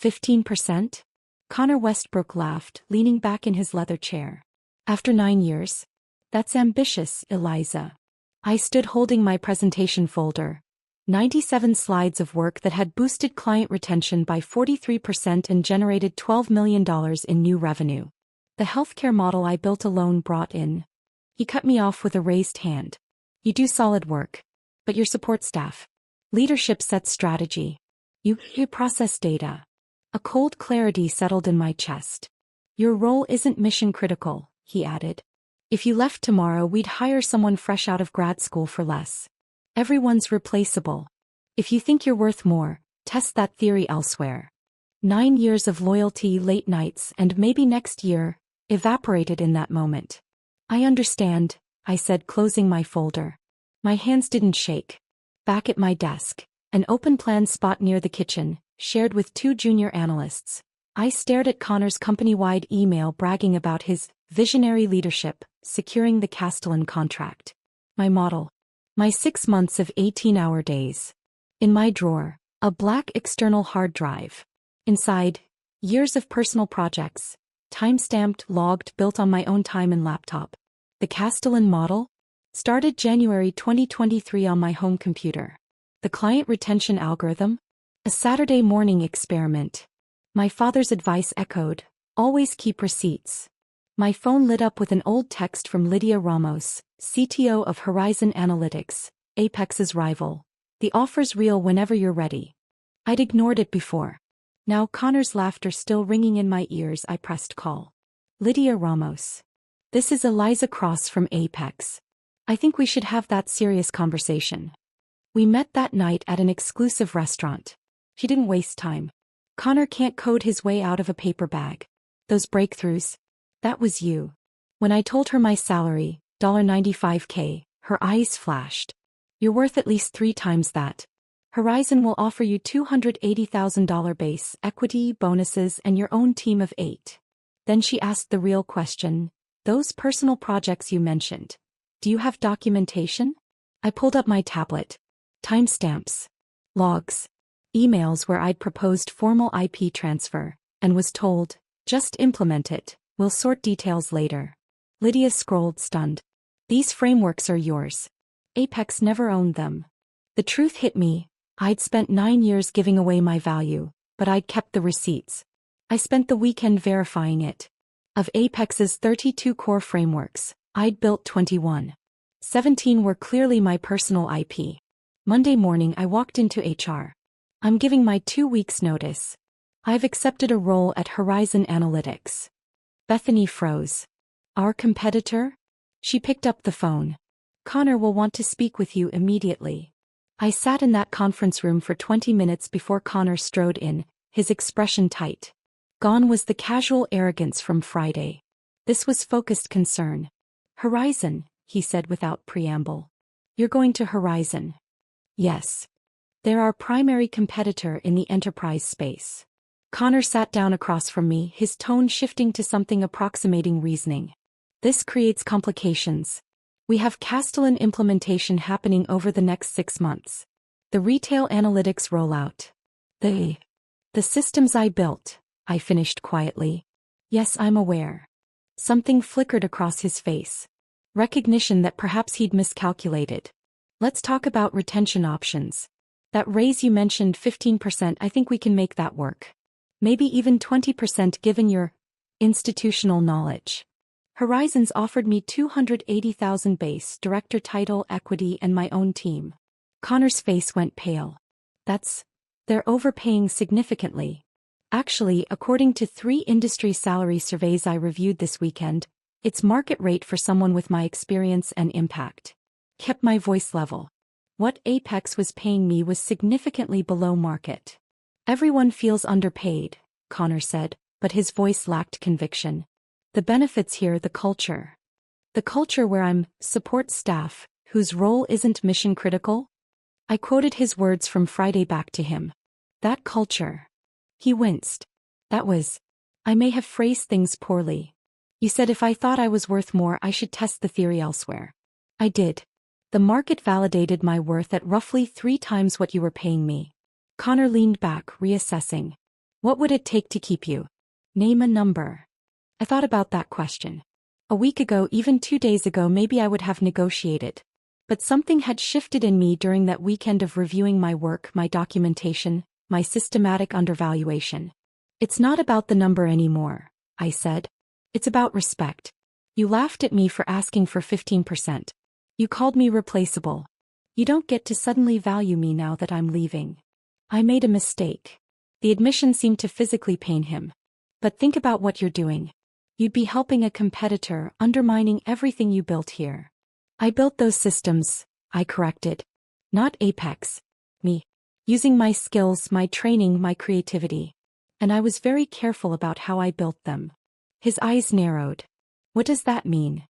15%? Connor Westbrook laughed, leaning back in his leather chair. After 9 years? That's ambitious, Eliza. I stood holding my presentation folder. 97 slides of work that had boosted client retention by 43% and generated $12 million in new revenue. The healthcare model I built alone brought in. He cut me off with a raised hand. You do solid work. But your support staff. Leadership sets strategy. You process data. A cold clarity settled in my chest. Your role isn't mission critical, he added. If you left tomorrow, we'd hire someone fresh out of grad school for less. Everyone's replaceable. If you think you're worth more, test that theory elsewhere. 9 years of loyalty, late nights, and maybe next year, evaporated in that moment. I understand, I said, closing my folder. My hands didn't shake. Back at my desk, an open plan spot near the kitchen, shared with 2 junior analysts. I stared at Connor's company-wide email bragging about his visionary leadership, securing the Castellan contract. My model. My 6 months of 18-hour days. In my drawer, a black external hard drive. Inside, years of personal projects, time-stamped, logged, built on my own time and laptop. The Castellan model? Started January 2023 on my home computer. The client retention algorithm? A Saturday morning experiment. My father's advice echoed, always keep receipts. My phone lit up with an old text from Lydia Ramos, CTO of Horizon Analytics, Apex's rival. The offer's real whenever you're ready. I'd ignored it before. Now Connor's laughter still ringing in my ears, I pressed call. Lydia Ramos. This is Eliza Cross from Apex. I think we should have that serious conversation. We met that night at an exclusive restaurant. She didn't waste time. Connor can't code his way out of a paper bag. Those breakthroughs. That was you. When I told her my salary, $95K, her eyes flashed. You're worth at least 3 times that. Horizon will offer you $280,000 base, equity, bonuses, and your own team of 8. Then she asked the real question, those personal projects you mentioned. Do you have documentation? I pulled up my tablet. Timestamps. Logs. Emails where I'd proposed formal IP transfer, and was told, just implement it, we'll sort details later. Lydia scrolled, stunned. These frameworks are yours. Apex never owned them. The truth hit me. I'd spent 9 years giving away my value, but I'd kept the receipts. I spent the weekend verifying it. Of Apex's 32 core frameworks, I'd built 21. 17 were clearly my personal IP. Monday morning I walked into HR. I'm giving my 2 weeks notice. I've accepted a role at Horizon Analytics. Bethany froze. Our competitor? She picked up the phone. Connor will want to speak with you immediately. I sat in that conference room for 20 minutes before Connor strode in, his expression tight. Gone was the casual arrogance from Friday. This was focused concern. Horizon, he said without preamble. You're going to Horizon. Yes. They're our primary competitor in the enterprise space. Connor sat down across from me, his tone shifting to something approximating reasoning. This creates complications. We have Castellan implementation happening over the next 6 months. The retail analytics rollout. The systems I built, I finished quietly. Yes, I'm aware. Something flickered across his face. Recognition that perhaps he'd miscalculated. Let's talk about retention options. That raise you mentioned, 15%, I think we can make that work. Maybe even 20% given your institutional knowledge. Horizons offered me $280,000 base, director title, equity, and my own team. Connor's face went pale. They're overpaying significantly. Actually, according to 3 industry salary surveys I reviewed this weekend, it's market rate for someone with my experience and impact. Kept my voice level. What Apex was paying me was significantly below market. Everyone feels underpaid, Connor said, but his voice lacked conviction. The benefits here, the culture. The culture where I'm support staff, whose role isn't mission critical? I quoted his words from Friday back to him. That culture. He winced. I may have phrased things poorly. You said if I thought I was worth more, I should test the theory elsewhere. I did. The market validated my worth at roughly 3 times what you were paying me. Connor leaned back, reassessing. What would it take to keep you? Name a number. I thought about that question. A week ago, even 2 days ago, maybe I would have negotiated. But something had shifted in me during that weekend of reviewing my work, my documentation, my systematic undervaluation. It's not about the number anymore, I said. It's about respect. You laughed at me for asking for 15%. You called me replaceable. You don't get to suddenly value me now that I'm leaving. I made a mistake. The admission seemed to physically pain him. But think about what you're doing. You'd be helping a competitor, undermining everything you built here. I built those systems, I corrected. Not Apex. Me. Using my skills, my training, my creativity. And I was very careful about how I built them. His eyes narrowed. What does that mean?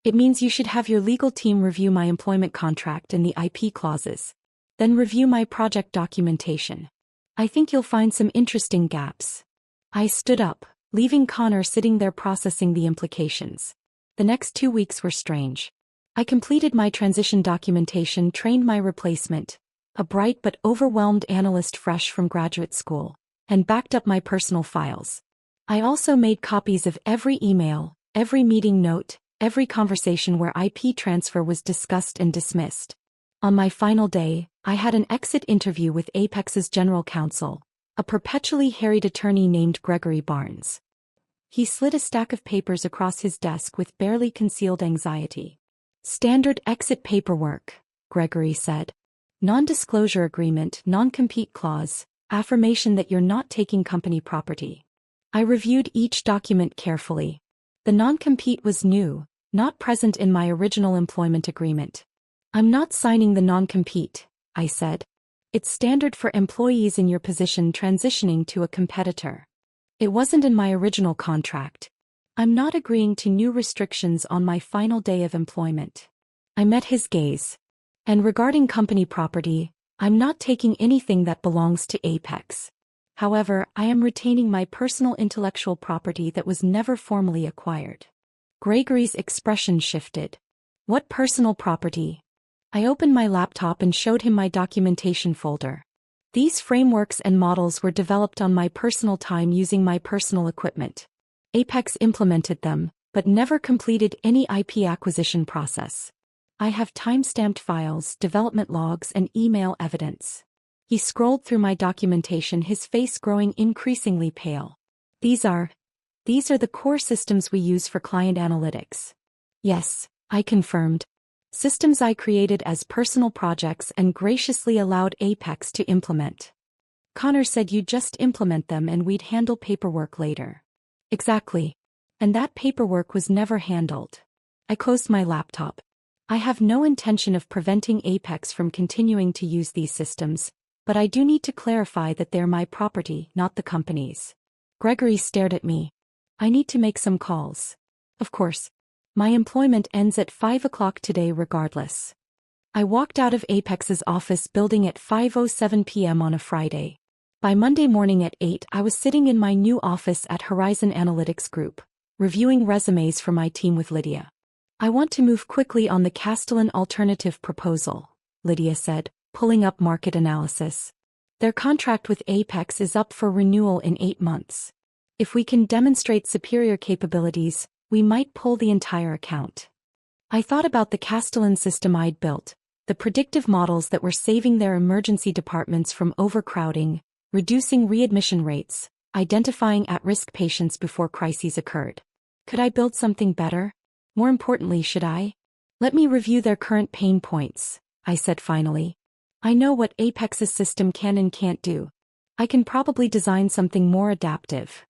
It means you should have your legal team review my employment contract and the IP clauses. Then review my project documentation. I think you'll find some interesting gaps. I stood up, leaving Connor sitting there processing the implications. The next 2 weeks were strange. I completed my transition documentation, trained my replacement, a bright but overwhelmed analyst fresh from graduate school, and backed up my personal files. I also made copies of every email, every meeting note, every conversation where IP transfer was discussed and dismissed. On my final day, I had an exit interview with Apex's general counsel, a perpetually harried attorney named Gregory Barnes. He slid a stack of papers across his desk with barely concealed anxiety. Standard exit paperwork, Gregory said. Non-disclosure agreement, non-compete clause, affirmation that you're not taking company property. I reviewed each document carefully. The non-compete was new, not present in my original employment agreement. I'm not signing the non-compete, I said. It's standard for employees in your position transitioning to a competitor. It wasn't in my original contract. I'm not agreeing to new restrictions on my final day of employment. I met his gaze. And regarding company property, I'm not taking anything that belongs to Apex. However, I am retaining my personal intellectual property that was never formally acquired. Gregory's expression shifted. What personal property? I opened my laptop and showed him my documentation folder. These frameworks and models were developed on my personal time using my personal equipment. Apex implemented them, but never completed any IP acquisition process. I have time-stamped files, development logs, and email evidence. He scrolled through my documentation, his face growing increasingly pale. These are the core systems we use for client analytics. Yes, I confirmed. Systems I created as personal projects and graciously allowed Apex to implement. Connor said you'd just implement them and we'd handle paperwork later. Exactly. And that paperwork was never handled. I closed my laptop. I have no intention of preventing Apex from continuing to use these systems, but I do need to clarify that they're my property, not the company's. Gregory stared at me. I need to make some calls. Of course. My employment ends at 5 o'clock today regardless. I walked out of Apex's office building at 5:07 p.m. on a Friday. By Monday morning at 8, I was sitting in my new office at Horizon Analytics Group, reviewing resumes for my team with Lydia. I want to move quickly on the Castellan alternative proposal, Lydia said, pulling up market analysis. Their contract with Apex is up for renewal in 8 months. If we can demonstrate superior capabilities, we might pull the entire account. I thought about the Castellan system I'd built, the predictive models that were saving their emergency departments from overcrowding, reducing readmission rates, identifying at-risk patients before crises occurred. Could I build something better? More importantly, should I? Let me review their current pain points, I said finally. I know what Apex's system can and can't do. I can probably design something more adaptive.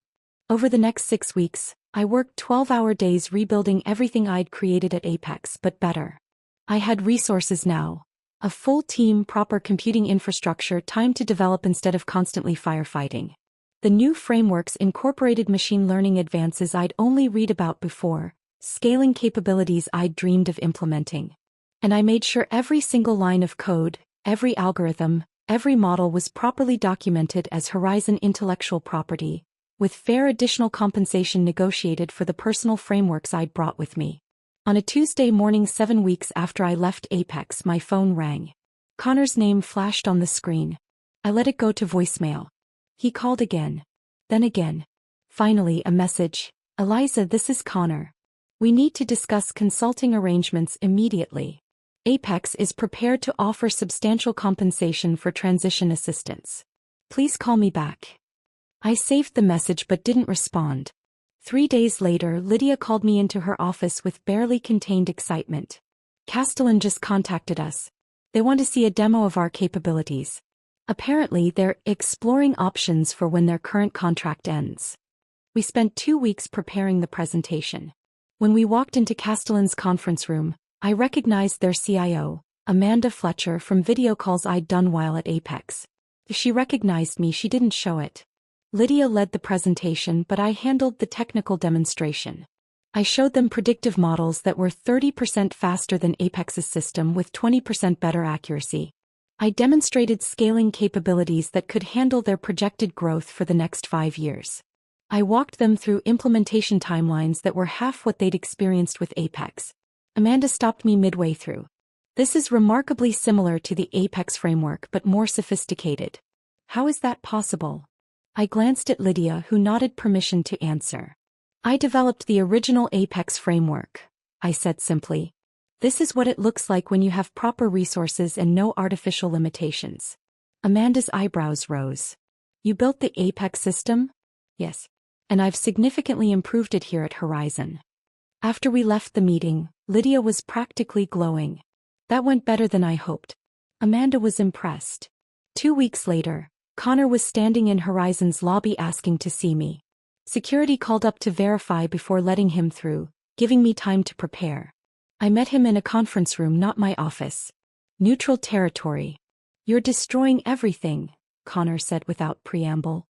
Over the next 6 weeks, I worked 12-hour days rebuilding everything I'd created at Apex, but better. I had resources now. A full team, proper computing infrastructure, time to develop instead of constantly firefighting. The new frameworks incorporated machine learning advances I'd only read about before, scaling capabilities I'd dreamed of implementing. And I made sure every single line of code, every algorithm, every model was properly documented as Horizon intellectual property, with fair additional compensation negotiated for the personal frameworks I'd brought with me. On a Tuesday morning 7 weeks after I left Apex, my phone rang. Connor's name flashed on the screen. I let it go to voicemail. He called again. Then again. Finally, a message. Eliza, this is Connor. We need to discuss consulting arrangements immediately. Apex is prepared to offer substantial compensation for transition assistance. Please call me back. I saved the message but didn't respond. 3 days later, Lydia called me into her office with barely contained excitement. Castellan just contacted us. They want to see a demo of our capabilities. Apparently, they're exploring options for when their current contract ends. We spent 2 weeks preparing the presentation. When we walked into Castellan's conference room, I recognized their CIO, Amanda Fletcher, from video calls I'd done while at Apex. If she recognized me, she didn't show it. Lydia led the presentation, but I handled the technical demonstration. I showed them predictive models that were 30% faster than Apex's system with 20% better accuracy. I demonstrated scaling capabilities that could handle their projected growth for the next 5 years. I walked them through implementation timelines that were half what they'd experienced with Apex. Amanda stopped me midway through. This is remarkably similar to the Apex framework but more sophisticated. How is that possible? I glanced at Lydia, who nodded permission to answer. I developed the original Apex framework, I said simply. This is what it looks like when you have proper resources and no artificial limitations. Amanda's eyebrows rose. You built the Apex system? Yes. And I've significantly improved it here at Horizon. After we left the meeting, Lydia was practically glowing. That went better than I hoped. Amanda was impressed. 2 weeks later, Connor was standing in Horizon's lobby asking to see me. Security called up to verify before letting him through, giving me time to prepare. I met him in a conference room, not my office. Neutral territory. You're destroying everything, Connor said without preamble.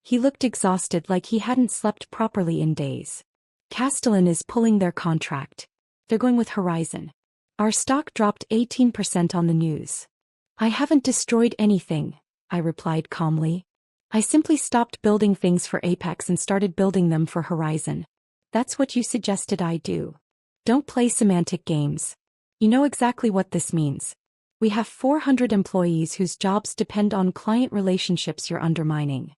He looked exhausted, like he hadn't slept properly in days. Castellan is pulling their contract. They're going with Horizon. Our stock dropped 18% on the news. I haven't destroyed anything, I replied calmly. I simply stopped building things for Apex and started building them for Horizon. That's what you suggested I do. Don't play semantic games. You know exactly what this means. We have 400 employees whose jobs depend on client relationships you're undermining.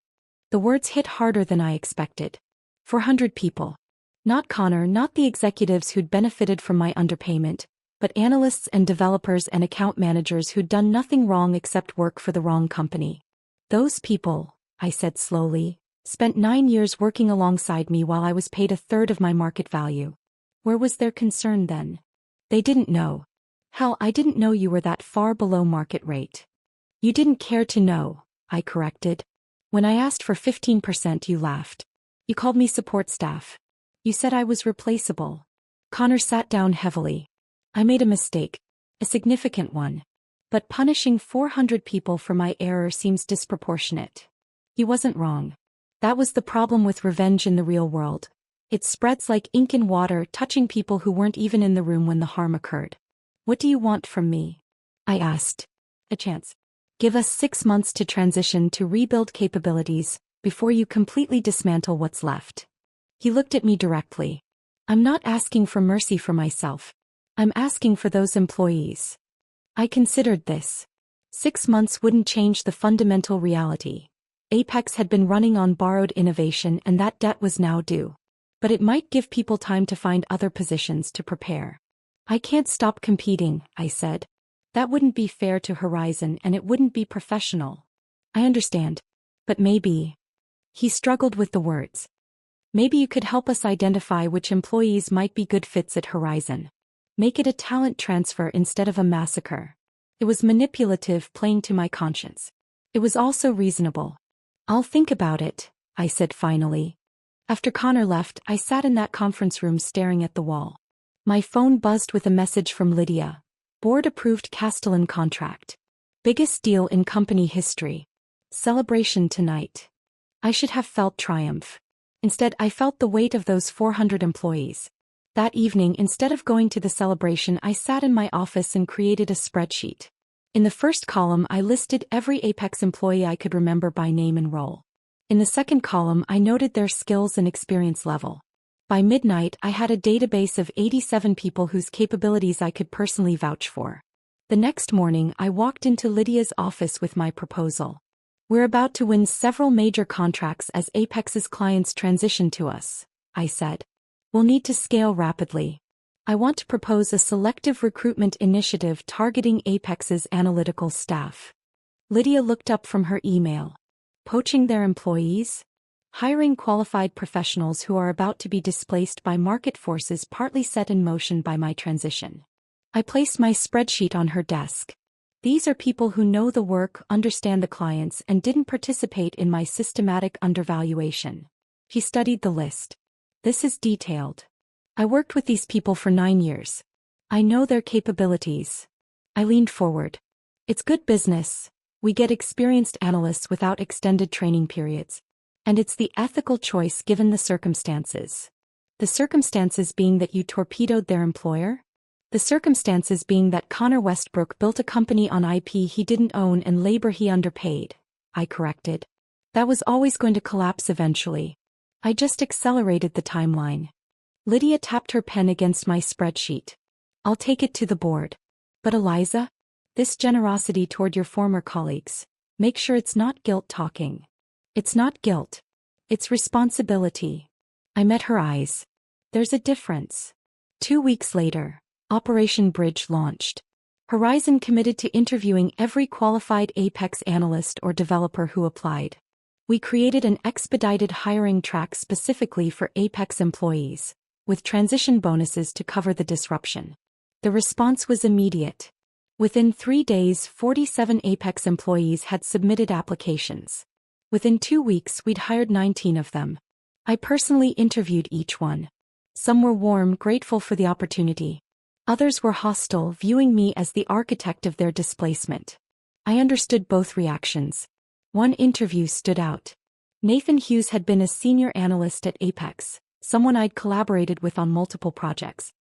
The words hit harder than I expected. 400 people. Not Connor, not the executives who'd benefited from my underpayment, but analysts and developers and account managers who'd done nothing wrong except work for the wrong company. Those people, I said slowly, spent 9 years working alongside me while I was paid a third of my market value. Where was their concern then? They didn't know. Hell, I didn't know you were that far below market rate. You didn't care to know, I corrected. When I asked for 15%, you laughed. You called me support staff. You said I was replaceable. Connor sat down heavily. I made a mistake. A significant one. But punishing 400 people for my error seems disproportionate. He wasn't wrong. That was the problem with revenge in the real world. It spreads like ink in water, touching people who weren't even in the room when the harm occurred. What do you want from me? I asked. A chance. Give us 6 months to transition to rebuild capabilities, before you completely dismantle what's left. He looked at me directly. I'm not asking for mercy for myself. I'm asking for those employees. I considered this. 6 months wouldn't change the fundamental reality. Apex had been running on borrowed innovation and that debt was now due. But it might give people time to find other positions to prepare. I can't stop competing, I said. That wouldn't be fair to Horizon and it wouldn't be professional. I understand. But maybe. He struggled with the words. Maybe you could help us identify which employees might be good fits at Horizon. Make it a talent transfer instead of a massacre. It was manipulative, playing to my conscience. It was also reasonable. I'll think about it, I said finally. After Connor left, I sat in that conference room staring at the wall. My phone buzzed with a message from Lydia. Board-approved Castellan contract. Biggest deal in company history. Celebration tonight. I should have felt triumph. Instead, I felt the weight of those 400 employees. That evening, instead of going to the celebration, I sat in my office and created a spreadsheet. In the first column, I listed every Apex employee I could remember by name and role. In the second column, I noted their skills and experience level. By midnight, I had a database of 87 people whose capabilities I could personally vouch for. The next morning, I walked into Lydia's office with my proposal. We're about to win several major contracts as Apex's clients transition to us, I said. We'll need to scale rapidly. I want to propose a selective recruitment initiative targeting Apex's analytical staff. Lydia looked up from her email. Poaching their employees? Hiring qualified professionals who are about to be displaced by market forces partly set in motion by my transition. I placed my spreadsheet on her desk. These are people who know the work, understand the clients, and didn't participate in my systematic undervaluation. He studied the list. This is detailed. I worked with these people for 9 years. I know their capabilities. I leaned forward. It's good business. We get experienced analysts without extended training periods. And it's the ethical choice given the circumstances. The circumstances being that you torpedoed their employer? The circumstances being that Connor Westbrook built a company on IP he didn't own and labor he underpaid, I corrected. That was always going to collapse eventually. I just accelerated the timeline. Lydia tapped her pen against my spreadsheet. I'll take it to the board. But Eliza? This generosity toward your former colleagues. Make sure it's not guilt talking. It's not guilt. It's responsibility. I met her eyes. There's a difference. 2 weeks later, Operation Bridge launched. Horizon committed to interviewing every qualified Apex analyst or developer who applied. We created an expedited hiring track specifically for Apex employees, with transition bonuses to cover the disruption. The response was immediate. Within 3 days, 47 Apex employees had submitted applications. Within 2 weeks, we'd hired 19 of them. I personally interviewed each one. Some were warm, grateful for the opportunity. Others were hostile, viewing me as the architect of their displacement. I understood both reactions. One interview stood out. Nathan Hughes had been a senior analyst at Apex, someone I'd collaborated with on multiple projects.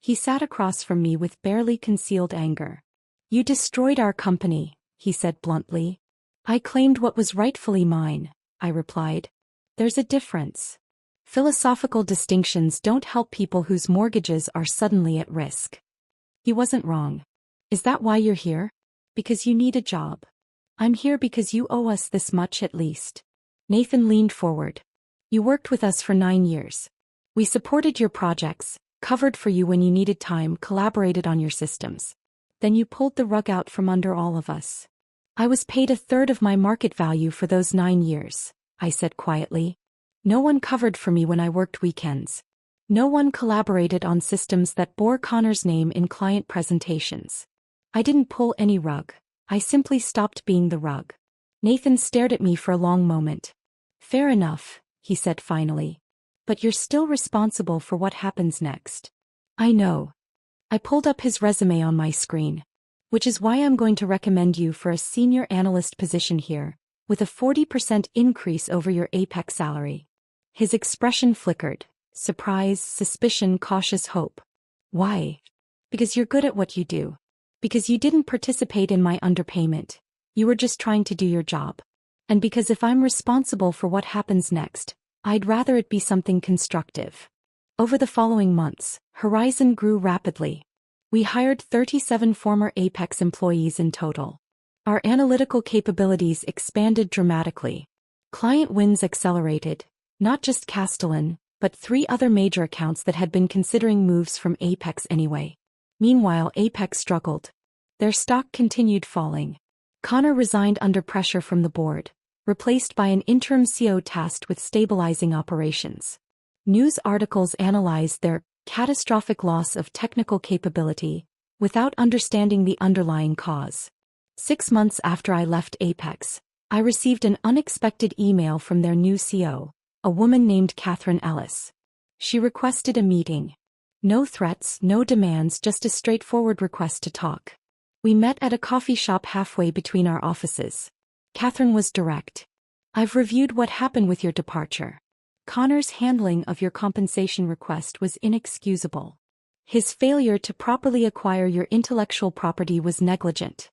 He sat across from me with barely concealed anger. "You destroyed our company," he said bluntly. "I claimed what was rightfully mine," I replied. "There's a difference. Philosophical distinctions don't help people whose mortgages are suddenly at risk." He wasn't wrong. "Is that why you're here? Because you need a job?" "I'm here because you owe us this much at least." Nathan leaned forward. "You worked with us for 9 years. We supported your projects, covered for you when you needed time, collaborated on your systems. Then you pulled the rug out from under all of us. I was paid 1/3 of my market value for those 9 years, I said quietly. No one covered for me when I worked weekends. No one collaborated on systems that bore Connor's name in client presentations. I didn't pull any rug. I simply stopped being the rug." Nathan stared at me for a long moment. "Fair enough," he said finally. "But you're still responsible for what happens next." "I know." I pulled up his resume on my screen. "Which is why I'm going to recommend you for a senior analyst position here, with a 40% increase over your Apex salary." His expression flickered. Surprise, suspicion, cautious hope. "Why?" "Because you're good at what you do. Because you didn't participate in my underpayment. You were just trying to do your job. And because if I'm responsible for what happens next, I'd rather it be something constructive." Over the following months, Horizon grew rapidly. We hired 37 former Apex employees in total. Our analytical capabilities expanded dramatically. Client wins accelerated. Not just Castellan, but 3 other major accounts that had been considering moves from Apex anyway. Meanwhile, Apex struggled. Their stock continued falling. Connor resigned under pressure from the board, replaced by an interim CEO tasked with stabilizing operations. News articles analyzed their catastrophic loss of technical capability without understanding the underlying cause. 6 months after I left Apex, I received an unexpected email from their new CEO, a woman named Catherine Ellis. She requested a meeting. No threats, no demands, just a straightforward request to talk. We met at a coffee shop halfway between our offices. Catherine was direct. "I've reviewed what happened with your departure. Connor's handling of your compensation request was inexcusable. His failure to properly acquire your intellectual property was negligent.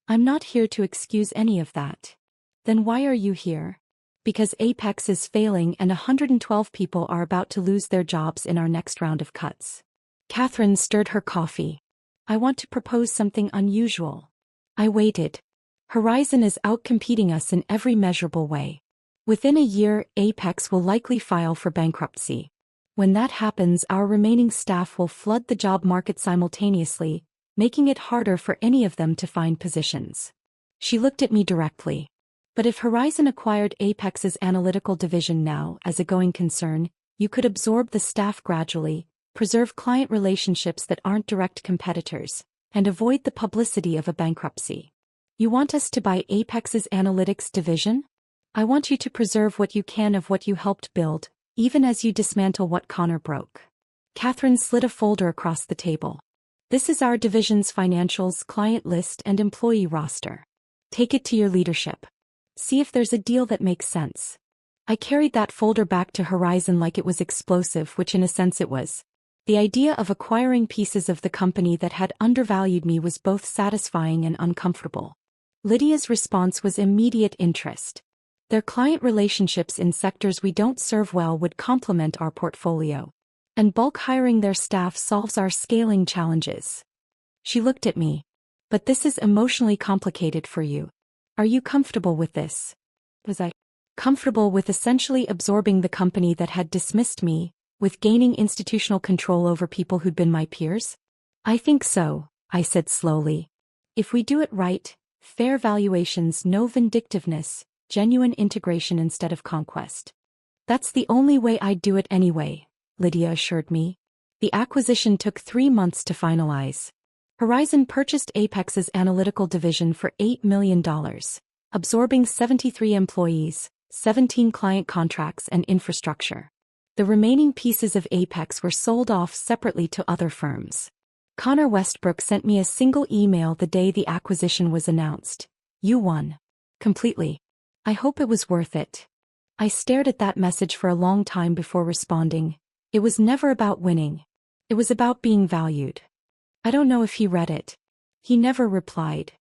I'm not here to excuse any of that." "Then why are you here?" "Because Apex is failing and 112 people are about to lose their jobs in our next round of cuts." Catherine stirred her coffee. "I want to propose something unusual." I waited. Horizon is outcompeting us in every measurable way. Within a year, Apex will likely file for bankruptcy. When that happens, our remaining staff will flood the job market simultaneously, making it harder for any of them to find positions. She looked at me directly. But if Horizon acquired Apex's analytical division now as a going concern, you could absorb the staff gradually, preserve client relationships that aren't direct competitors, and avoid the publicity of a bankruptcy. You want us to buy Apex's analytics division? I want you to preserve what you can of what you helped build, even as you dismantle what Connor broke. Catherine slid a folder across the table. This is our division's financials, client list, and employee roster. Take it to your leadership. See if there's a deal that makes sense. I carried that folder back to Horizon like it was explosive, which in a sense it was. The idea of acquiring pieces of the company that had undervalued me was both satisfying and uncomfortable. Lydia's response was immediate interest. Their client relationships in sectors we don't serve well would complement our portfolio. And bulk hiring their staff solves our scaling challenges. She looked at me. But this is emotionally complicated for you. Are you comfortable with this? Was I comfortable with essentially absorbing the company that had dismissed me, with gaining institutional control over people who'd been my peers? I think so, I said slowly. If we do it right, fair valuations, no vindictiveness, genuine integration instead of conquest. That's the only way I'd do it anyway, Lydia assured me. The acquisition took 3 months to finalize. Horizon purchased Apex's analytical division for $8 million, absorbing 73 employees, 17 client contracts, and infrastructure. The remaining pieces of Apex were sold off separately to other firms. Connor Westbrook sent me a single email the day the acquisition was announced. You won. Completely. I hope it was worth it. I stared at that message for a long time before responding. It was never about winning. It was about being valued. I don't know if he read it. He never replied.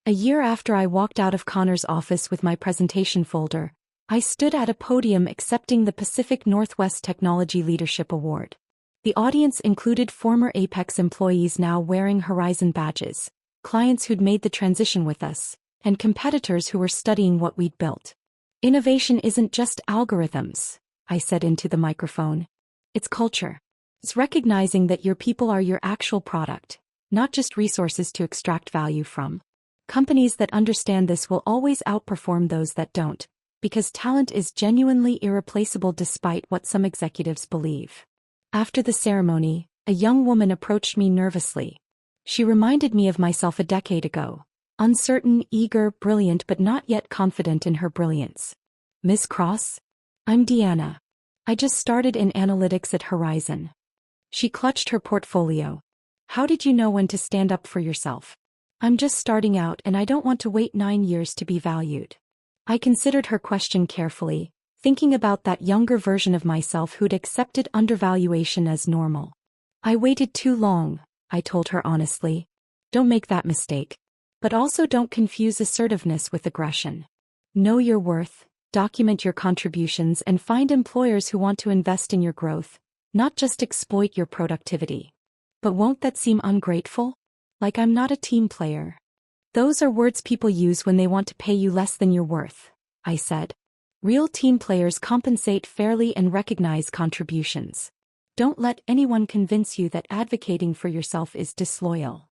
A year after I walked out of Connor's office with my presentation folder, I stood at a podium accepting the Pacific Northwest Technology Leadership Award. The audience included former Apex employees now wearing Horizon badges, clients who'd made the transition with us, and competitors who were studying what we'd built. Innovation isn't just algorithms, I said into the microphone. It's culture. It's recognizing that your people are your actual product, not just resources to extract value from. Companies that understand this will always outperform those that don't, because talent is genuinely irreplaceable despite what some executives believe. After the ceremony, a young woman approached me nervously. She reminded me of myself a decade ago. Uncertain, eager, brilliant, but not yet confident in her brilliance. Miss Cross? I'm Deanna. I just started in analytics at Horizon. She clutched her portfolio. How did you know when to stand up for yourself? I'm just starting out and I don't want to wait 9 years to be valued. I considered her question carefully, thinking about that younger version of myself who'd accepted undervaluation as normal. I waited too long, I told her honestly. Don't make that mistake. But also don't confuse assertiveness with aggression. Know your worth, document your contributions, and find employers who want to invest in your growth, not just exploit your productivity. But won't that seem ungrateful? Like I'm not a team player. Those are words people use when they want to pay you less than you're worth, I said. Real team players compensate fairly and recognize contributions. Don't let anyone convince you that advocating for yourself is disloyal.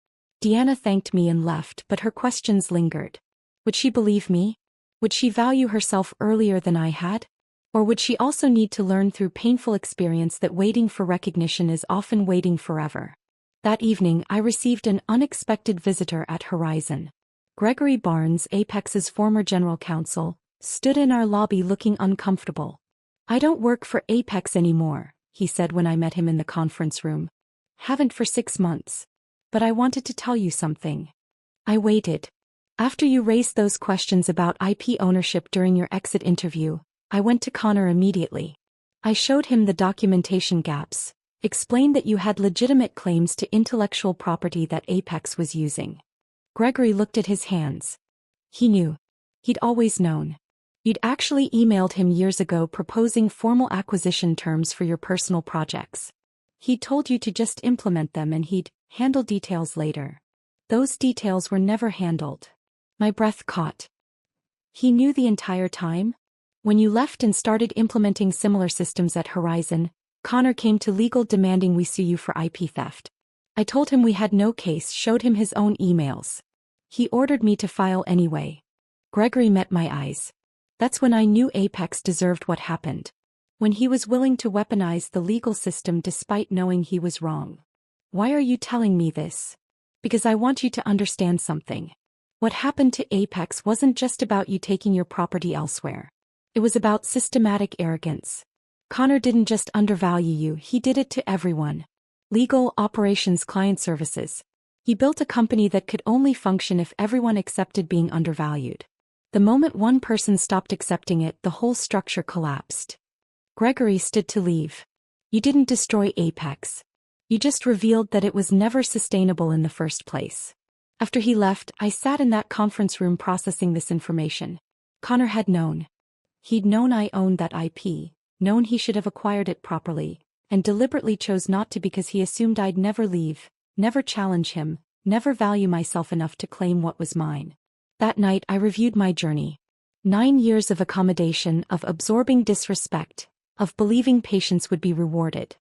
Deanna thanked me and left, but her questions lingered. Would she believe me? Would she value herself earlier than I had? Or would she also need to learn through painful experience that waiting for recognition is often waiting forever? That evening, I received an unexpected visitor at Horizon. Gregory Barnes, Apex's former general counsel, stood in our lobby looking uncomfortable. I don't work for Apex anymore, he said when I met him in the conference room. Haven't for 6 months. But I wanted to tell you something. I waited. After you raised those questions about IP ownership during your exit interview, I went to Connor immediately. I showed him the documentation gaps, explained that you had legitimate claims to intellectual property that Apex was using. Gregory looked at his hands. He knew. He'd always known. You'd actually emailed him years ago proposing formal acquisition terms for your personal projects. He told you to just implement them and he'd handle details later. Those details were never handled. My breath caught. He knew the entire time? When you left and started implementing similar systems at Horizon, Connor came to legal demanding we sue you for IP theft. I told him we had no case, showed him his own emails. He ordered me to file anyway. Gregory met my eyes. That's when I knew Apex deserved what happened. When he was willing to weaponize the legal system despite knowing he was wrong. Why are you telling me this? Because I want you to understand something. What happened to Apex wasn't just about you taking your property elsewhere. It was about systematic arrogance. Connor didn't just undervalue you, he did it to everyone. Legal, operations, client services. He built a company that could only function if everyone accepted being undervalued. The moment one person stopped accepting it, the whole structure collapsed. Gregory stood to leave. You didn't destroy Apex. You just revealed that it was never sustainable in the first place. After he left, I sat in that conference room processing this information. Connor had known. He'd known I owned that IP, known he should have acquired it properly, and deliberately chose not to because he assumed I'd never leave, never challenge him, never value myself enough to claim what was mine. That night I reviewed my journey. 9 years of accommodation, of absorbing disrespect, of believing patience would be rewarded.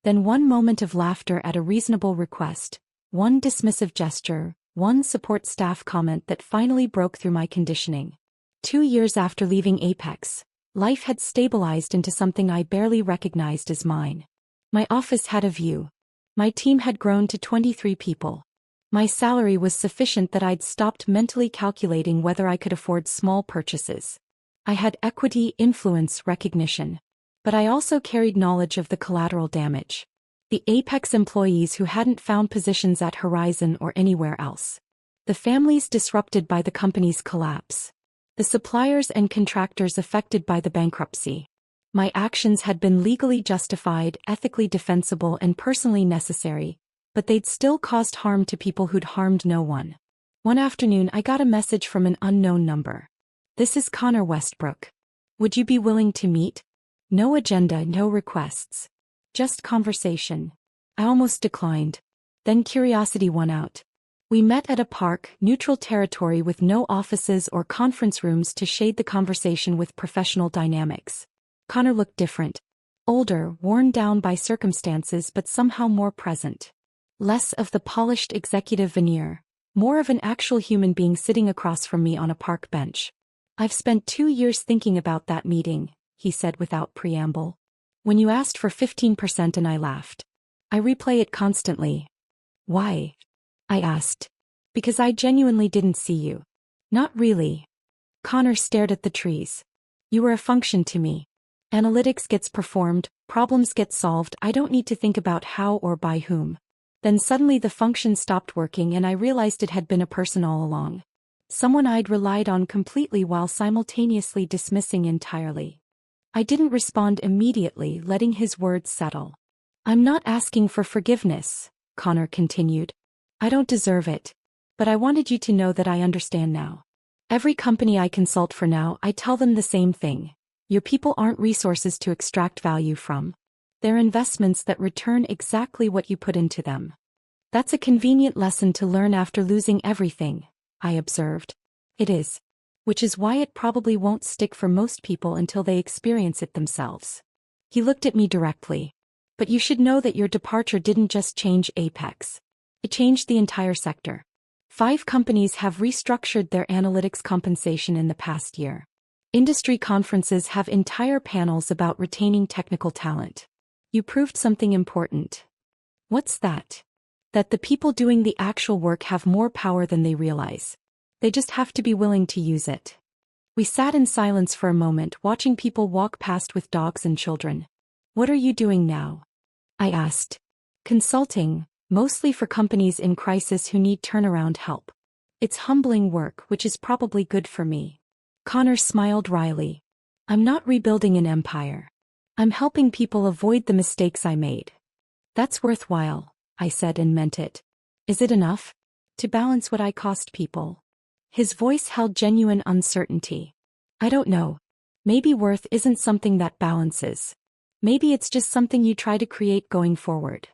Then one moment of laughter at a reasonable request, one dismissive gesture, one support staff comment that finally broke through my conditioning. 2 years after leaving Apex, life had stabilized into something I barely recognized as mine. My office had a view. My team had grown to 23 people. My salary was sufficient that I'd stopped mentally calculating whether I could afford small purchases. I had equity, influence, recognition. But I also carried knowledge of the collateral damage. The Apex employees who hadn't found positions at Horizon or anywhere else. The families disrupted by the company's collapse. The suppliers and contractors affected by the bankruptcy. My actions had been legally justified, ethically defensible, and personally necessary, but they'd still caused harm to people who'd harmed no one. One afternoon I got a message from an unknown number. "This is Connor Westbrook. Would you be willing to meet?" No agenda, no requests. Just conversation. I almost declined. Then curiosity won out. We met at a park, neutral territory with no offices or conference rooms to shade the conversation with professional dynamics. Connor looked different. Older, worn down by circumstances but somehow more present. Less of the polished executive veneer, more of an actual human being sitting across from me on a park bench. "I've spent 2 years thinking about that meeting," he said without preamble. "When you asked for 15% and I laughed. I replay it constantly." "Why?" I asked. "Because I genuinely didn't see you." "Not really." Connor stared at the trees. "You were a function to me. Analytics gets performed, problems get solved, I don't need to think about how or by whom." Then suddenly the function stopped working and I realized it had been a person all along. Someone I'd relied on completely while simultaneously dismissing entirely. I didn't respond immediately, letting his words settle. "I'm not asking for forgiveness," Connor continued. "I don't deserve it. But I wanted you to know that I understand now. Every company I consult for now, I tell them the same thing. Your people aren't resources to extract value from. They're investments that return exactly what you put into them." "That's a convenient lesson to learn after losing everything," I observed. "It is. Which is why it probably won't stick for most people until they experience it themselves." He looked at me directly. "But you should know that your departure didn't just change Apex. It changed the entire sector. 5 companies have restructured their analytics compensation in the past year. Industry conferences have entire panels about retaining technical talent. You proved something important." "What's that?" "That the people doing the actual work have more power than they realize. They just have to be willing to use it." We sat in silence for a moment, watching people walk past with dogs and children. "What are you doing now?" I asked. "Consulting, mostly for companies in crisis who need turnaround help. It's humbling work, which is probably good for me." Connor smiled wryly. "I'm not rebuilding an empire. I'm helping people avoid the mistakes I made." "That's worthwhile," I said and meant it. "Is it enough? To balance what I cost people?" His voice held genuine uncertainty. "I don't know. Maybe worth isn't something that balances. Maybe it's just something you try to create going forward."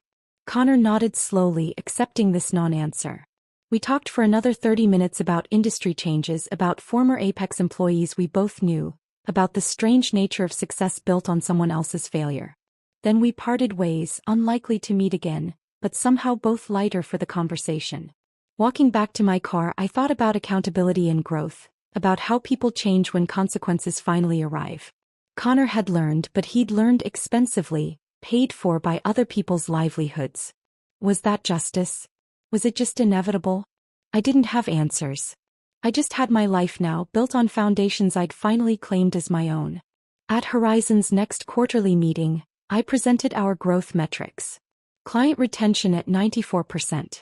Connor nodded slowly, accepting this non-answer. We talked for another 30 minutes about industry changes, about former Apex employees we both knew, about the strange nature of success built on someone else's failure. Then we parted ways, unlikely to meet again, but somehow both lighter for the conversation. Walking back to my car, I thought about accountability and growth, about how people change when consequences finally arrive. Connor had learned, but he'd learned expensively, paid for by other people's livelihoods. Was that justice? Was it just inevitable? I didn't have answers. I just had my life now, built on foundations I'd finally claimed as my own. At Horizon's next quarterly meeting, I presented our growth metrics. Client retention at 94%.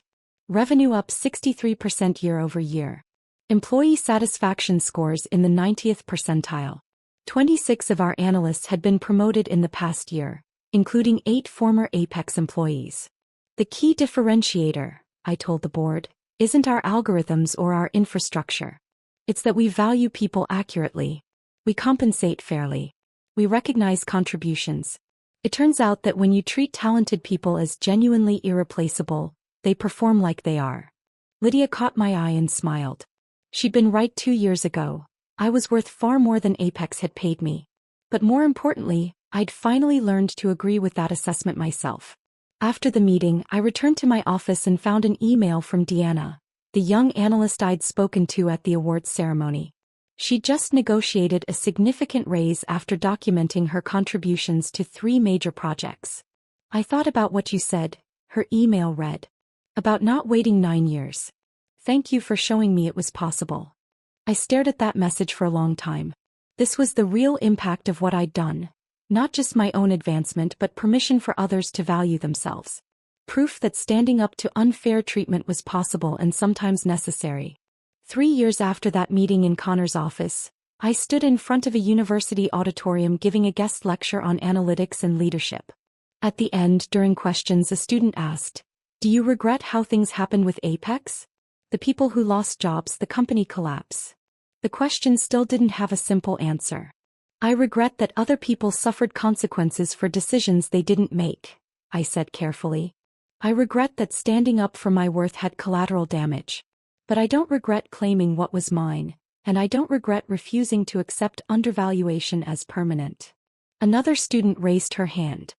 Revenue up 63% year-over-year. Employee satisfaction scores in the 90th percentile. 26 of our analysts had been promoted in the past year, including 8 former Apex employees. The key differentiator, I told the board, isn't our algorithms or our infrastructure. It's that we value people accurately. We compensate fairly. We recognize contributions. It turns out that when you treat talented people as genuinely irreplaceable, they perform like they are. Lydia caught my eye and smiled. She'd been right 2 years ago. I was worth far more than Apex had paid me. But more importantly, I'd finally learned to agree with that assessment myself. After the meeting, I returned to my office and found an email from Deanna, the young analyst I'd spoken to at the awards ceremony. She'd just negotiated a significant raise after documenting her contributions to 3 major projects. I thought about what you said, her email read. About not waiting 9 years. Thank you for showing me it was possible. I stared at that message for a long time. This was the real impact of what I'd done. Not just my own advancement, but permission for others to value themselves. Proof that standing up to unfair treatment was possible and sometimes necessary. 3 years after that meeting in Connor's office, I stood in front of a university auditorium giving a guest lecture on analytics and leadership. At the end, during questions, a student asked, "Do you regret how things happened with Apex? The people who lost jobs, the company collapse." The question still didn't have a simple answer. "I regret that other people suffered consequences for decisions they didn't make," I said carefully. "I regret that standing up for my worth had collateral damage. But I don't regret claiming what was mine, and I don't regret refusing to accept undervaluation as permanent." Another student raised her hand.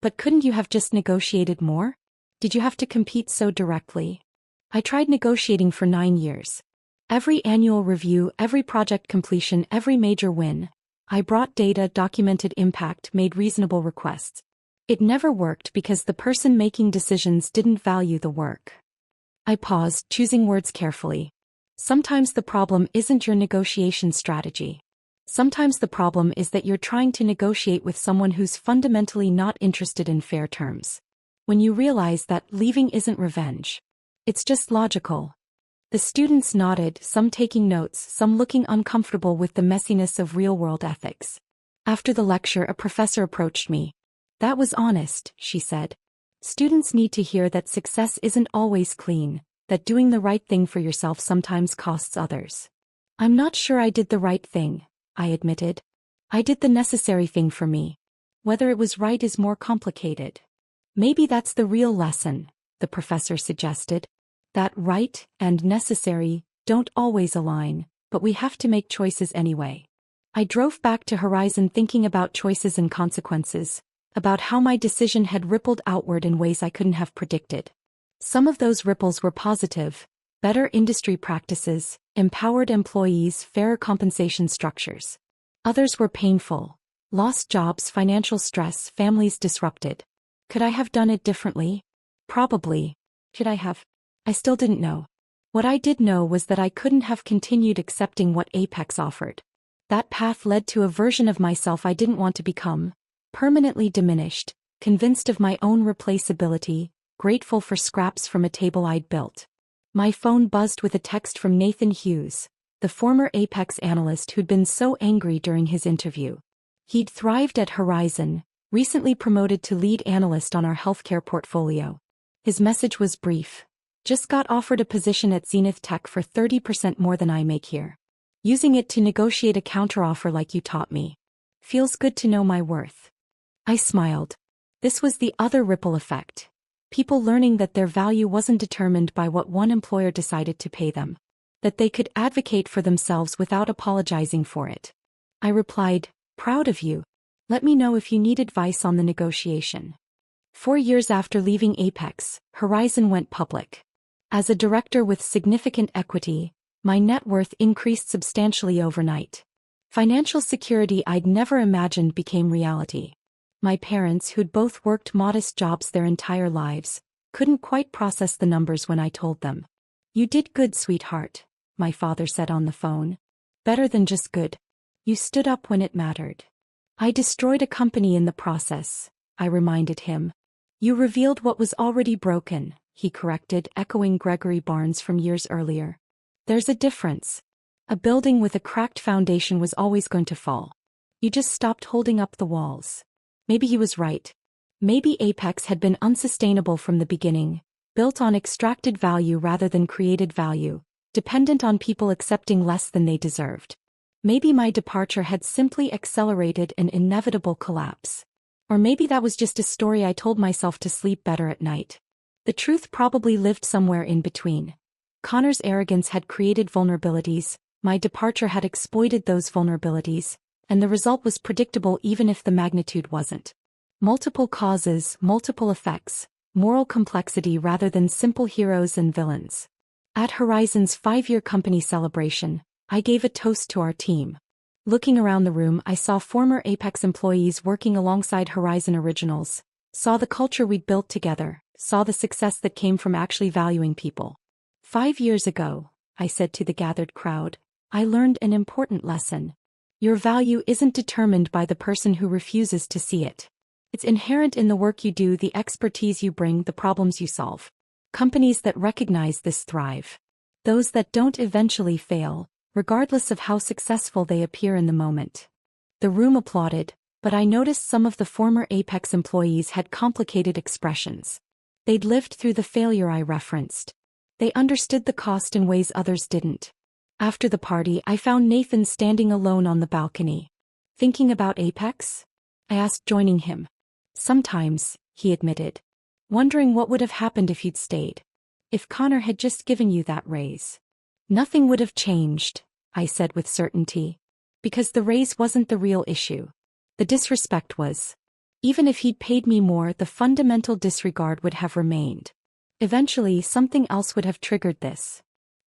"But couldn't you have just negotiated more? Did you have to compete so directly?" I tried negotiating for 9 years. Every annual review, every project completion, every major win. I brought data, documented impact, made reasonable requests. It never worked because the person making decisions didn't value the work. I paused, choosing words carefully. Sometimes the problem isn't your negotiation strategy. Sometimes the problem is that you're trying to negotiate with someone who's fundamentally not interested in fair terms. When you realize that, leaving isn't revenge. It's just logical. The students nodded, some taking notes, some looking uncomfortable with the messiness of real-world ethics. After the lecture, a professor approached me. "That was honest," she said. "Students need to hear that success isn't always clean, that doing the right thing for yourself sometimes costs others." "I'm not sure I did the right thing," I admitted. "I did the necessary thing for me. Whether it was right is more complicated." "Maybe that's the real lesson," the professor suggested. "That right and necessary don't always align, but we have to make choices anyway." I drove back to Horizon thinking about choices and consequences, about how my decision had rippled outward in ways I couldn't have predicted. Some of those ripples were positive: better industry practices, empowered employees, fairer compensation structures. Others were painful: lost jobs, financial stress, families disrupted. Could I have done it differently? Probably. Should I have? I still didn't know. What I did know was that I couldn't have continued accepting what Apex offered. That path led to a version of myself I didn't want to become, permanently diminished, convinced of my own replaceability, grateful for scraps from a table I'd built. My phone buzzed with a text from Nathan Hughes, the former Apex analyst who'd been so angry during his interview. He'd thrived at Horizon, recently promoted to lead analyst on our healthcare portfolio. His message was brief. "Just got offered a position at Zenith Tech for 30% more than I make here. Using it to negotiate a counteroffer like you taught me. Feels good to know my worth." I smiled. This was the other ripple effect. People learning that their value wasn't determined by what one employer decided to pay them. That they could advocate for themselves without apologizing for it. I replied, "Proud of you. Let me know if you need advice on the negotiation." 4 years after leaving Apex, Horizon went public. As a director with significant equity, my net worth increased substantially overnight. Financial security I'd never imagined became reality. My parents, who'd both worked modest jobs their entire lives, couldn't quite process the numbers when I told them. "You did good, sweetheart," my father said on the phone. "Better than just good. You stood up when it mattered." "I destroyed a company in the process," I reminded him. "You revealed what was already broken," he corrected, echoing Gregory Barnes from years earlier. "There's a difference. A building with a cracked foundation was always going to fall. You just stopped holding up the walls." Maybe he was right. Maybe Apex had been unsustainable from the beginning, built on extracted value rather than created value, dependent on people accepting less than they deserved. Maybe my departure had simply accelerated an inevitable collapse. Or maybe that was just a story I told myself to sleep better at night. The truth probably lived somewhere in between. Connor's arrogance had created vulnerabilities, my departure had exploited those vulnerabilities, and the result was predictable even if the magnitude wasn't. Multiple causes, multiple effects, moral complexity rather than simple heroes and villains. At Horizon's 5-year company celebration, I gave a toast to our team. Looking around the room, I saw former Apex employees working alongside Horizon Originals, saw the culture we'd built together, saw the success that came from actually valuing people. 5 years ago, I said to the gathered crowd, I learned an important lesson. Your value isn't determined by the person who refuses to see it. It's inherent in the work you do, the expertise you bring, the problems you solve. Companies that recognize this thrive. Those that don't eventually fail, regardless of how successful they appear in the moment. The room applauded, but I noticed some of the former Apex employees had complicated expressions. They'd lived through the failure I referenced. They understood the cost in ways others didn't. After the party, I found Nathan standing alone on the balcony. "Thinking about Apex?" I asked, joining him. "Sometimes," he admitted. "Wondering what would have happened if you'd stayed. If Connor had just given you that raise." "Nothing would have changed," I said with certainty. Because the raise wasn't the real issue. The disrespect was. Even if he'd paid me more, the fundamental disregard would have remained. Eventually, something else would have triggered this.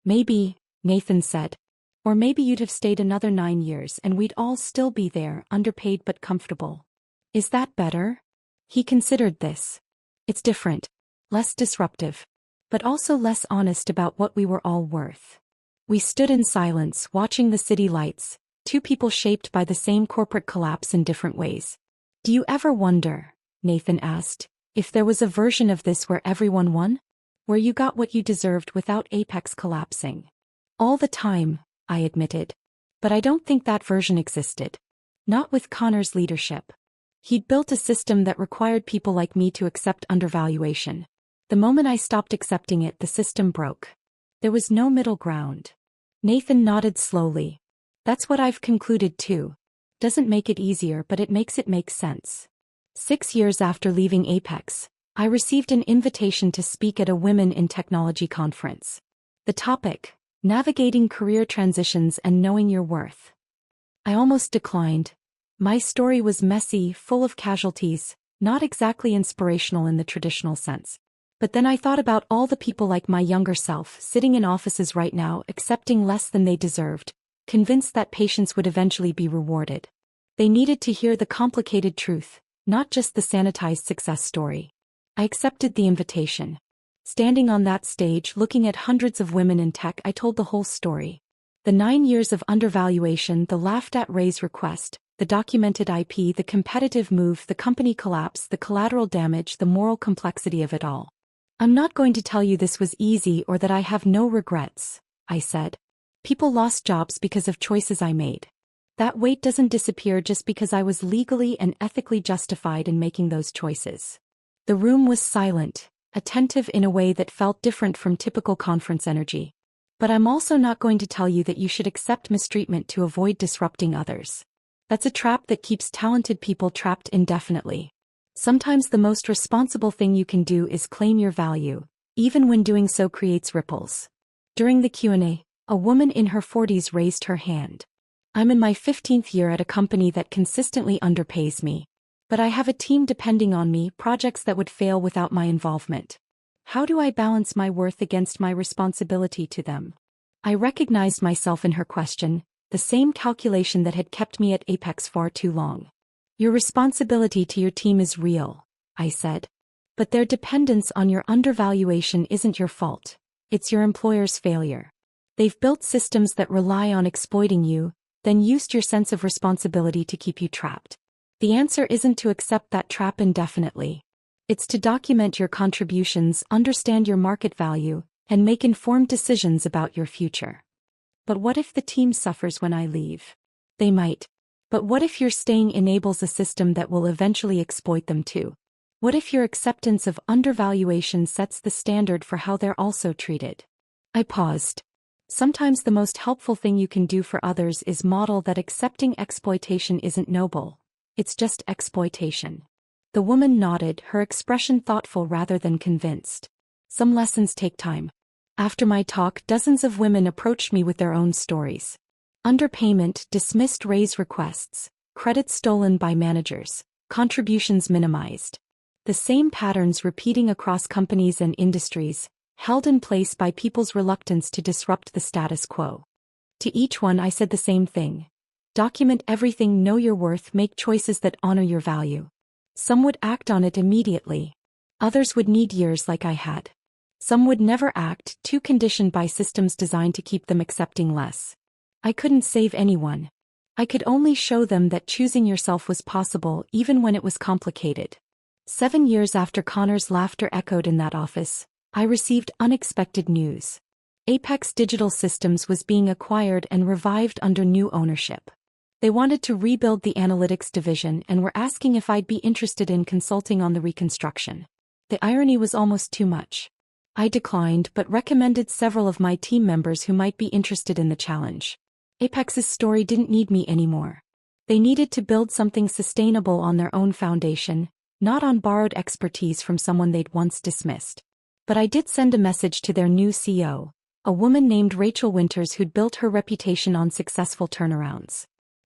"Maybe," Nathan said. "Or maybe you'd have stayed another 9 years and we'd all still be there, underpaid but comfortable. Is that better?" He considered this. "It's different. Less disruptive. But also less honest about what we were all worth." We stood in silence, watching the city lights, two people shaped by the same corporate collapse in different ways. "Do you ever wonder," Nathan asked, "if there was a version of this where everyone won? Where you got what you deserved without Apex collapsing?" "All the time," I admitted. "But I don't think that version existed. Not with Connor's leadership. He'd built a system that required people like me to accept undervaluation. The moment I stopped accepting it, the system broke. There was no middle ground." Nathan nodded slowly. "That's what I've concluded too. Doesn't make it easier, but it makes sense." 6 years after leaving Apex, I received an invitation to speak at a Women in Technology conference. The topic: Navigating Career Transitions and Knowing Your Worth. I almost declined. My story was messy, full of casualties, not exactly inspirational in the traditional sense. But then I thought about all the people like my younger self sitting in offices right now, accepting less than they deserved, convinced that patience would eventually be rewarded. They needed to hear the complicated truth, not just the sanitized success story. I accepted the invitation. Standing on that stage, looking at hundreds of women in tech, I told the whole story. The 9 years of undervaluation, the laughed-at raise request, the documented IP, the competitive move, the company collapse, the collateral damage, the moral complexity of it all. "I'm not going to tell you this was easy or that I have no regrets," I said. "People lost jobs because of choices I made. That weight doesn't disappear just because I was legally and ethically justified in making those choices." The room was silent, attentive in a way that felt different from typical conference energy. "But I'm also not going to tell you that you should accept mistreatment to avoid disrupting others. That's a trap that keeps talented people trapped indefinitely. Sometimes the most responsible thing you can do is claim your value, even when doing so creates ripples. During the Q&A, a woman in her 40s raised her hand. I'm in my 15th year at a company that consistently underpays me. But I have a team depending on me, projects that would fail without my involvement. How do I balance my worth against my responsibility to them? I recognized myself in her question, the same calculation that had kept me at Apex far too long. Your responsibility to your team is real, I said. But their dependence on your undervaluation isn't your fault. It's your employer's failure. They've built systems that rely on exploiting you, then used your sense of responsibility to keep you trapped. The answer isn't to accept that trap indefinitely. It's to document your contributions, understand your market value, and make informed decisions about your future. But what if the team suffers when I leave? They might. But what if your staying enables a system that will eventually exploit them too? What if your acceptance of undervaluation sets the standard for how they're also treated? I paused. Sometimes the most helpful thing you can do for others is model that accepting exploitation isn't noble. It's just exploitation. The woman nodded, her expression thoughtful rather than convinced. Some lessons take time. After my talk, dozens of women approached me with their own stories. Underpayment, dismissed raise requests, credits stolen by managers, contributions minimized. The same patterns repeating across companies and industries, held in place by people's reluctance to disrupt the status quo. To each one I said the same thing. Document everything, know your worth, make choices that honor your value. Some would act on it immediately. Others would need years like I had. Some would never act, too conditioned by systems designed to keep them accepting less. I couldn't save anyone. I could only show them that choosing yourself was possible even when it was complicated. 7 years after Connor's laughter echoed in that office, I received unexpected news. Apex Digital Systems was being acquired and revived under new ownership. They wanted to rebuild the analytics division and were asking if I'd be interested in consulting on the reconstruction. The irony was almost too much. I declined but recommended several of my team members who might be interested in the challenge. Apex's story didn't need me anymore. They needed to build something sustainable on their own foundation, not on borrowed expertise from someone they'd once dismissed. But I did send a message to their new CEO, a woman named Rachel Winters who'd built her reputation on successful turnarounds.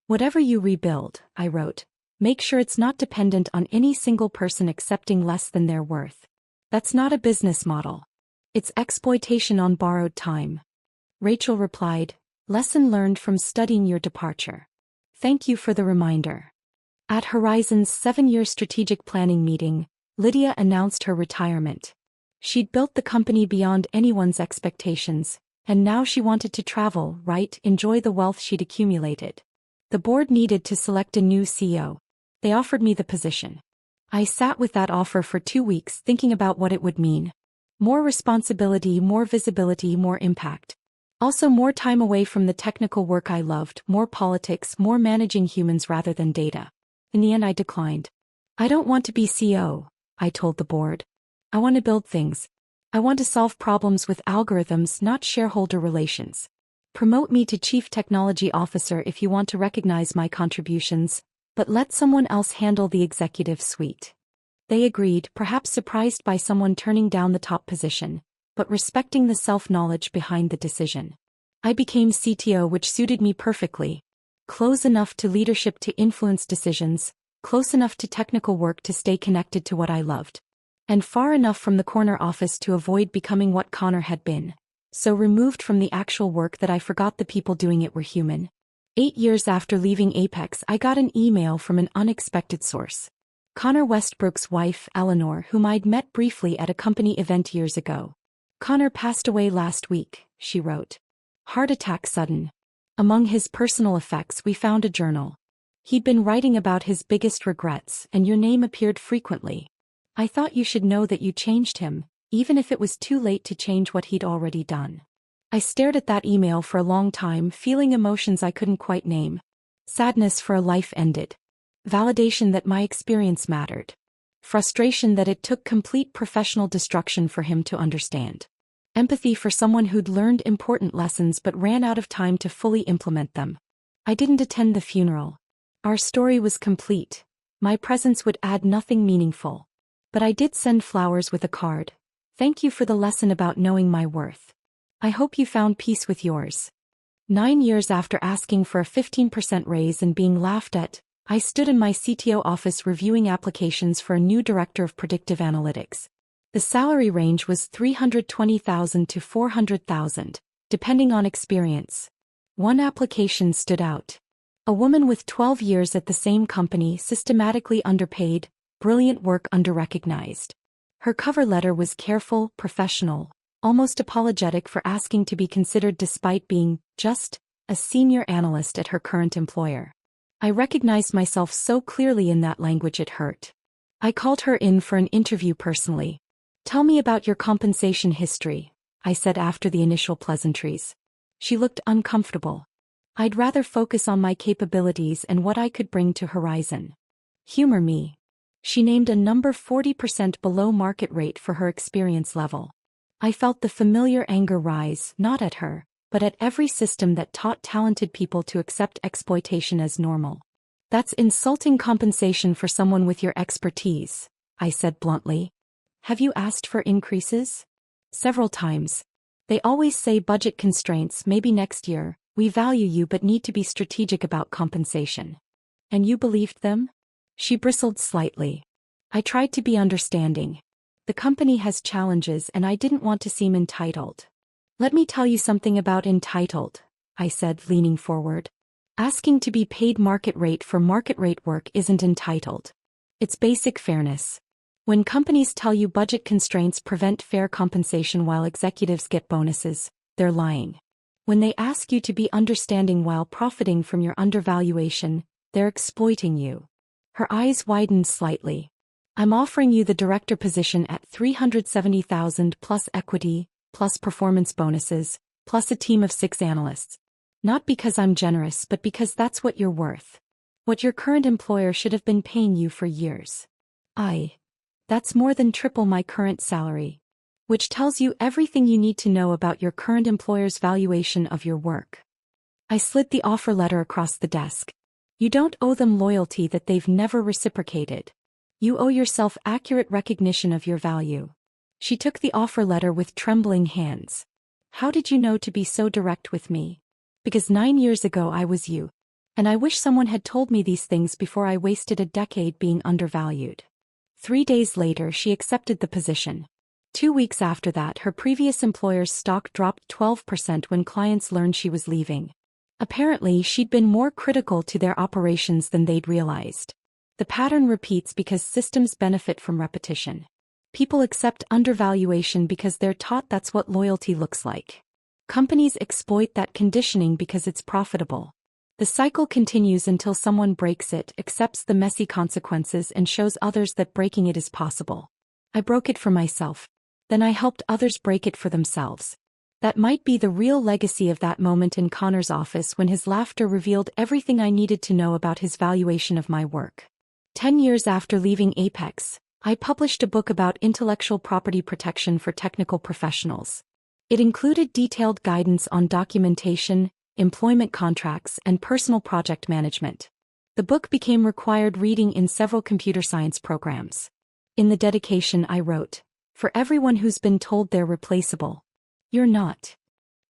Whatever you rebuild, I wrote, make sure it's not dependent on any single person accepting less than their worth. That's not a business model. It's exploitation on borrowed time. Rachel replied, lesson learned from studying your departure. Thank you for the reminder. At Horizon's 7-year strategic planning meeting, Lydia announced her retirement. She'd built the company beyond anyone's expectations, and now she wanted to travel, enjoy the wealth she'd accumulated. The board needed to select a new CEO. They offered me the position. I sat with that offer for 2 weeks thinking about what it would mean. More responsibility, more visibility, more impact. Also more time away from the technical work I loved, more politics, more managing humans rather than data. In the end I declined. I don't want to be CEO, I told the board. I want to build things. I want to solve problems with algorithms, not shareholder relations. Promote me to Chief Technology Officer if you want to recognize my contributions, but let someone else handle the executive suite. They agreed, perhaps surprised by someone turning down the top position, but respecting the self-knowledge behind the decision. I became CTO, which suited me perfectly. Close enough to leadership to influence decisions, close enough to technical work to stay connected to what I loved, and far enough from the corner office to avoid becoming what Connor had been, so removed from the actual work that I forgot the people doing it were human. 8 years after leaving Apex, I got an email from an unexpected source. Connor Westbrook's wife, Eleanor, whom I'd met briefly at a company event years ago. Connor passed away last week, she wrote. Heart attack sudden. Among his personal effects we found a journal. He'd been writing about his biggest regrets, and your name appeared frequently. I thought you should know that you changed him, even if it was too late to change what he'd already done. I stared at that email for a long time, feeling emotions I couldn't quite name. Sadness for a life ended. Validation that my experience mattered. Frustration that it took complete professional destruction for him to understand. Empathy for someone who'd learned important lessons but ran out of time to fully implement them. I didn't attend the funeral. Our story was complete. My presence would add nothing meaningful. But I did send flowers with a card. Thank you for the lesson about knowing my worth. I hope you found peace with yours. 9 years after asking for a 15% raise and being laughed at, I stood in my CTO office reviewing applications for a new director of predictive analytics. The salary range was $320,000 to $400,000, depending on experience. One application stood out. A woman with 12 years at the same company, systematically underpaid, brilliant work underrecognized. Her cover letter was careful, professional, almost apologetic for asking to be considered despite being just a senior analyst at her current employer. I recognized myself so clearly in that language it hurt. I called her in for an interview personally. Tell me about your compensation history, I said after the initial pleasantries. She looked uncomfortable. I'd rather focus on my capabilities and what I could bring to Horizon. Humor me. She named a number 40% below market rate for her experience level. I felt the familiar anger rise, not at her, but at every system that taught talented people to accept exploitation as normal. That's insulting compensation for someone with your expertise, I said bluntly. Have you asked for increases? Several times. They always say budget constraints, maybe next year. We value you but need to be strategic about compensation. And you believed them? She bristled slightly. I tried to be understanding. The company has challenges and I didn't want to seem entitled. Let me tell you something about entitled, I said, leaning forward. Asking to be paid market rate for market rate work isn't entitled. It's basic fairness. When companies tell you budget constraints prevent fair compensation while executives get bonuses, they're lying. When they ask you to be understanding while profiting from your undervaluation, they're exploiting you. Her eyes widened slightly. I'm offering you the director position at $370,000 plus equity, plus performance bonuses, plus a team of 6 analysts. Not because I'm generous but because that's what you're worth. What your current employer should have been paying you for years. That's more than triple my current salary. Which tells you everything you need to know about your current employer's valuation of your work. I slid the offer letter across the desk. You don't owe them loyalty that they've never reciprocated. You owe yourself accurate recognition of your value. She took the offer letter with trembling hands. How did you know to be so direct with me? Because 9 years ago I was you. And I wish someone had told me these things before I wasted a decade being undervalued. 3 days later she accepted the position. 2 weeks after that her previous employer's stock dropped 12% when clients learned she was leaving. Apparently she'd been more critical to their operations than they'd realized. The pattern repeats because systems benefit from repetition. People accept undervaluation because they're taught that's what loyalty looks like. Companies exploit that conditioning because it's profitable. The cycle continues until someone breaks it, accepts the messy consequences and shows others that breaking it is possible. I broke it for myself. Then I helped others break it for themselves. That might be the real legacy of that moment in Connor's office when his laughter revealed everything I needed to know about his valuation of my work. 10 years after leaving Apex, I published a book about intellectual property protection for technical professionals. It included detailed guidance on documentation, employment contracts, and personal project management. The book became required reading in several computer science programs. In the dedication I wrote, "For everyone who's been told they're replaceable, you're not."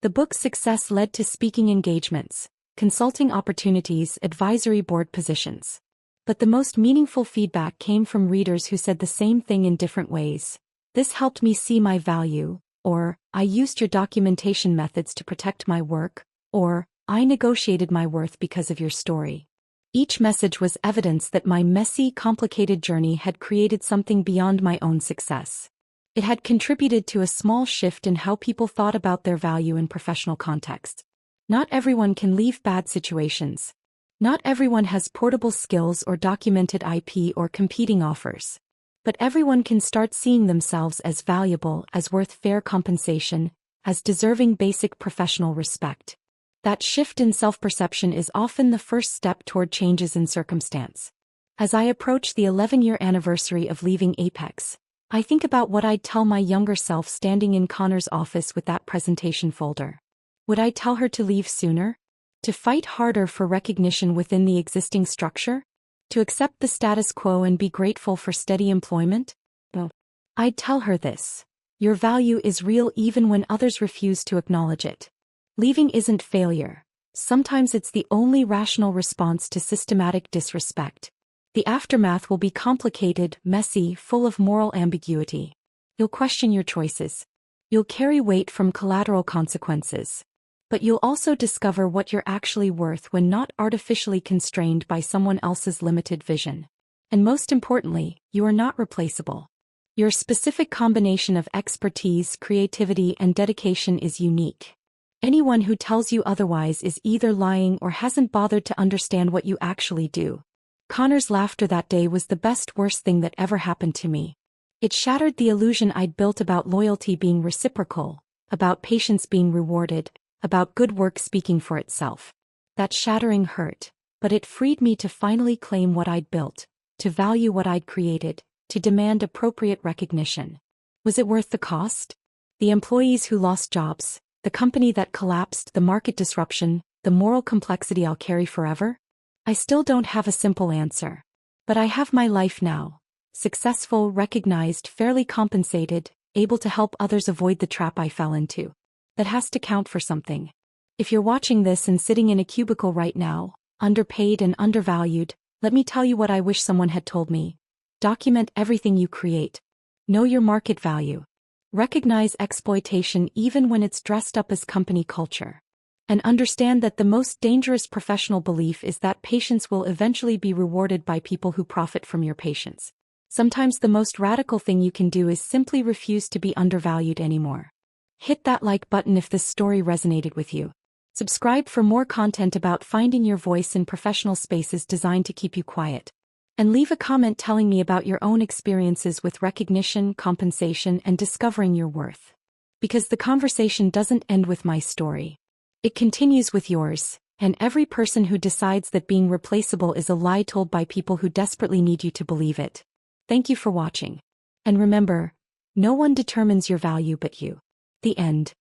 The book's success led to speaking engagements, consulting opportunities, advisory board positions. But the most meaningful feedback came from readers who said the same thing in different ways. This helped me see my value, or, I used your documentation methods to protect my work, or, I negotiated my worth because of your story. Each message was evidence that my messy, complicated journey had created something beyond my own success. It had contributed to a small shift in how people thought about their value in professional contexts. Not everyone can leave bad situations. Not everyone has portable skills or documented IP or competing offers. But everyone can start seeing themselves as valuable, as worth fair compensation, as deserving basic professional respect. That shift in self-perception is often the first step toward changes in circumstance. As I approach the 11-year anniversary of leaving Apex, I think about what I'd tell my younger self standing in Connor's office with that presentation folder. Would I tell her to leave sooner? To fight harder for recognition within the existing structure? To accept the status quo and be grateful for steady employment? No. I'd tell her this. Your value is real even when others refuse to acknowledge it. Leaving isn't failure. Sometimes it's the only rational response to systematic disrespect. The aftermath will be complicated, messy, full of moral ambiguity. You'll question your choices. You'll carry weight from collateral consequences. But you'll also discover what you're actually worth when not artificially constrained by someone else's limited vision. And most importantly, you are not replaceable. Your specific combination of expertise, creativity, and dedication is unique. Anyone who tells you otherwise is either lying or hasn't bothered to understand what you actually do. Connor's laughter that day was the worst thing that ever happened to me. It shattered the illusion I'd built about loyalty being reciprocal, about patience being rewarded, about good work speaking for itself. That shattering hurt, but it freed me to finally claim what I'd built, to value what I'd created, to demand appropriate recognition. Was it worth the cost? The employees who lost jobs, the company that collapsed, the market disruption, the moral complexity I'll carry forever? I still don't have a simple answer. But I have my life now. Successful, recognized, fairly compensated, able to help others avoid the trap I fell into. That has to count for something. If you're watching this and sitting in a cubicle right now, underpaid and undervalued, let me tell you what I wish someone had told me. Document everything you create. Know your market value. Recognize exploitation even when it's dressed up as company culture. And understand that the most dangerous professional belief is that patience will eventually be rewarded by people who profit from your patience. Sometimes the most radical thing you can do is simply refuse to be undervalued anymore. Hit that like button if this story resonated with you. Subscribe for more content about finding your voice in professional spaces designed to keep you quiet. And leave a comment telling me about your own experiences with recognition, compensation, and discovering your worth. Because the conversation doesn't end with my story. It continues with yours, and every person who decides that being replaceable is a lie told by people who desperately need you to believe it. Thank you for watching. And remember, no one determines your value but you. The end.